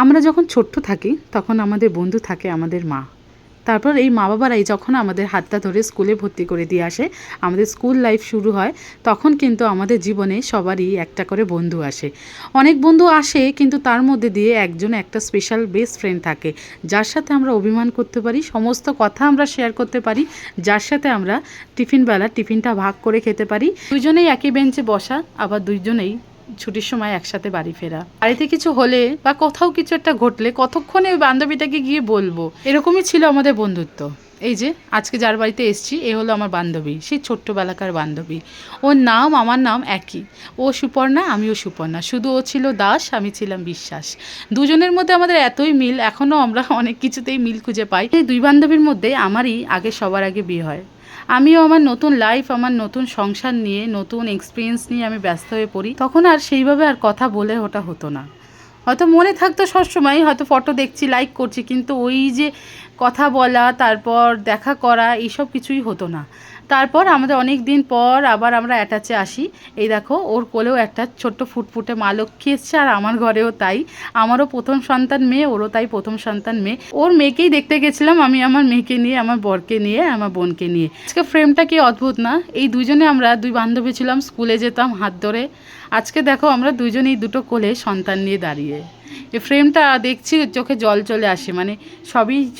আমরা যখন ছোট্ট থাকি তখন আমাদের বন্ধু থাকে আমাদের মা। তারপর এই মা বাবারাই যখন আমাদের হাতটা ধরে স্কুলে ভর্তি করে দিয়ে আসে, আমাদের স্কুল লাইফ শুরু হয়, তখন কিন্তু আমাদের জীবনে সবারই একটা করে বন্ধু আসে। অনেক বন্ধু আসে, কিন্তু তার মধ্যে দিয়ে একজন একটা স্পেশাল বেস্ট ফ্রেন্ড থাকে, যার সাথে আমরা অভিমান করতে পারি, সমস্ত কথা আমরা শেয়ার করতে পারি, যার সাথে আমরা টিফিনটা ভাগ করে খেতে পারি। দুজনেই একই বেঞ্চে বসা, আবার দুইজনেই ছুটির সময় একসাথে বাড়ি ফেরা। বাড়িতে কিছু হলে বা কোথাও কিছু একটা ঘটলে কতক্ষণে ওই বান্ধবীটাকে গিয়ে বলবো, এরকমই ছিল আমাদের বন্ধুত্ব। এই যে আজকে যার বাড়িতে এসছি, এ হলো আমার বান্ধবী, সেই ছোট্টবেলাকার বান্ধবী। ওর নাম আমার নাম একই, ও সুপর্ণা, আমিও সুপর্ণা, শুধু ও ছিল দাস, আমি ছিলাম বিশ্বাস। দুজনের মধ্যে আমাদের এতই মিল, এখনও আমরা অনেক কিছুতেই মিল খুঁজে পাই। এই দুই বান্ধবীর মধ্যে আমারই সবার আগে বিয়ে হয়। আমিও আমার নতুন লাইফ, আমার নতুন সংসার নিয়ে, নতুন এক্সপিরিয়েন্স নিয়ে আমি ব্যস্ত হয়ে পড়ি। তখন আর সেইভাবে আর কথা বলে ওটা হতো না। হয়তো মনে থাকতো সবসময়, হয়তো ফটো দেখছি, লাইক করছি, কিন্তু ওই যে কথা বলা, তারপর দেখা করা, এইসব কিছুই হতো না। তারপর আমাদের অনেক দিন পর আবার আমরা অ্যাটাচে আসি। এই দেখো, ওর কোলেও একটা ছোট্ট ফুটফুটে মা লক্ষ্মী এসছে, আর আমার ঘরেও তাই। আমারও প্রথম সন্তান মেয়ে, ওরও তাই প্রথম সন্তান মেয়ে। ওর মেয়েকেই দেখতে গেছিলাম আমি, আমার মেয়েকে নিয়ে, আমার বরকে নিয়ে, আমার বোনকে নিয়ে। আজকে ফ্রেমটা কি অদ্ভুত না? এই দুজনে আমরা দুই বান্ধবী ছিলাম, স্কুলে যেতাম হাত ধরে। আজকে দেখো আমরা দুজনেই দুটো কোলে সন্তান নিয়ে দাঁড়িয়ে। এই ফ্রেমটা দেখছি চোখে জল চলে আসে, মানে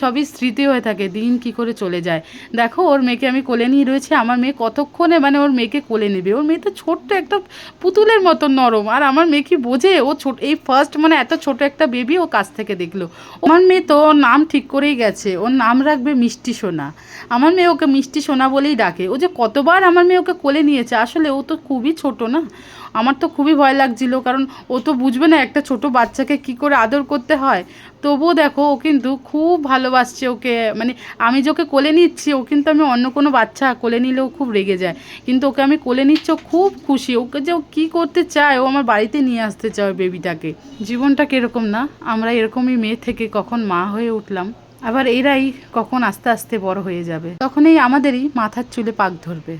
সবই স্মৃতি হয়ে থাকে, দিন কি করে চলে যায়। দেখো, ওর মেয়েকে আমি কোলে নিয়ে রয়েছি, আমার মেয়ে কতক্ষণে মানে ওর মেয়েকে কোলে নেবে। ওর মেয়ে তো ছোট্ট একটা পুতুলের মতো নরম, আর আমার মেয়ে কি বোঝে, ও ছোট, এই ফার্স্ট মানে এত ছোট একটা বেবি ও কাছ থেকে দেখলো। আমার মেয়ে তো ওর নাম ঠিক করেই গেছে, ওর নাম রাখবে মিষ্টি সোনা। আমার মেয়ে ওকে মিষ্টি সোনা বলেই ডাকে। ও যে কতবার আমার মেয়ে ওকে কোলে নিয়েছে, আসলে ও তো খুবই ছোট না। আমার তো খুবই ভয় লাগছিল, কারণ ও তো বুঝবে না একটা ছোট বাচ্চাকে কি করে আদর করতে হয়। তবুও দেখো, ও কিন্তু খুব ভালোবাসছে ওকে, মানে আমি যে ওকে কোলে নিচ্ছি, ও কিন্তু, আমি অন্য কোনো বাচ্চা কোলে নিলেও খুব রেগে যায়, কিন্তু ওকে আমি কোলে নিচ্ছি, ও খুব খুশি। ওকে যে ও কী করতে চায়, ও আমার বাড়িতে নিয়ে আসতে চায় বেবিটাকে। জীবনটা কীরকম না, আমরা এরকমই মেয়ে থেকে কখন মা হয়ে উঠলাম, আবার এরাই কখন আস্তে আস্তে বড় হয়ে যাবে, তখন এই আমাদেরই মাথার চুলে পাক ধরবে,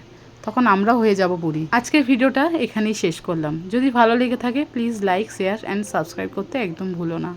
তখন আমরা হয়ে যাব বুড়ি। আজকের ভিডিওটা এখানেই শেষ করলাম। যদি ভালো লেগে থাকে please like, share and subscribe করতে একদম ভুলো না।